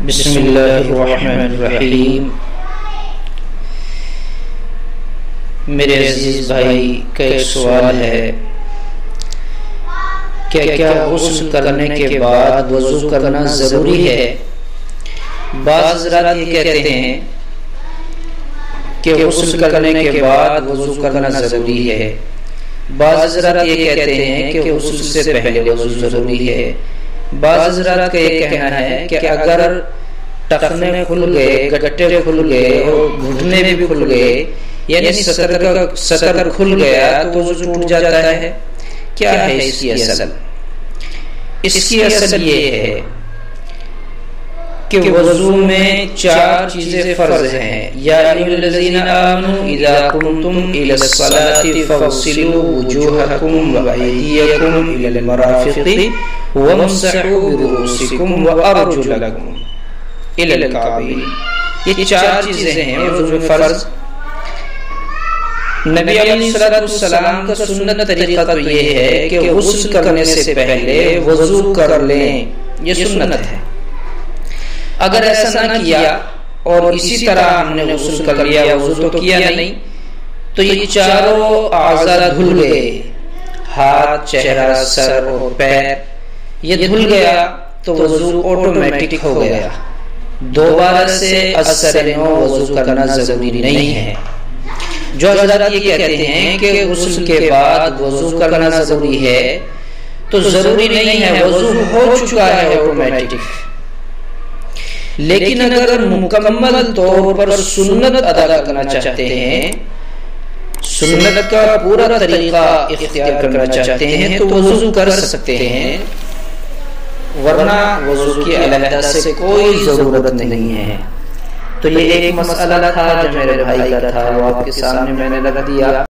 بسم اللہ الرحمن الرحیم۔ میرے عزیز بھائی کا ایک سوال ہے کہ کیا غسل کرنے کے بعد وضو کرنا ضروری ہے؟ بعض حضرات یہ کہتے ہیں کہ غسل کرنے کے بعد وضو کرنا ضروری ہے، بعض حضرات یہ کہتے ہیں کہ غسل سے پہلے وضو ضروری ہے۔ بعض حضرات کا یہ کہنا ہے کہ اگر ٹخنے کھل گئے، گٹے کھل گئے اور گھٹنے بھی کھل گئے، یعنی سطر کھل گیا تو وضو ٹوٹ جاتا ہے۔ کیا ہے اس کی اصل؟ اس کی اصل یہ ہے کہ وضو میں 4 چیزیں فرض ہیں۔ یا ایھا الذین آمنوا اذا قمتم الی الصلاۃ فاغسلوا وجوہکم وایدیکم الی المرافق وامسحوا برؤوسکم وارجلکم الی الکعبین۔ یہ 4 چیزیں ہیں وضو میں فرض۔ نبی علیہ السلام کا سنت طریقہ تو یہ ہے کہ غسل کرنے سے پہلے وضو کر لیں، یہ سنت ہے۔ اگر ایسا نہ کیا اور اسی طرح ہم نے غسل کر لیا، وضو تو کیا نہیں، تو یہ 4 اعضاء دھل گئے، ہاتھ، چہرہ، سر اور پیر، یہ دھل گیا تو وضو آٹومیٹک ہو گیا۔ دوبارہ سے اثر نو وضو کرنا ضروری نہیں ہے۔ جو حضرات یہ کہتے ہیں کہ غسل کے بعد وضو کرنا ضروری ہے، تو ضروری نہیں ہے، وضو ہو چکا ہے آٹومیٹک۔ لیکن اگر مکمل طور پر سنت ادا کرنا چاہتے ہیں، سنت کا پورا طریقہ اختیار کرنا چاہتے ہیں، تو وضو کر سکتے ہیں، ورنہ وضو کی علیحدہ سے کوئی ضرورت نہیں ہے۔ تو یہ ایک مسئلہ تھا جو میرے بھائی کا تھا، وہ آپ کے سامنے میں نے رکھ دیا۔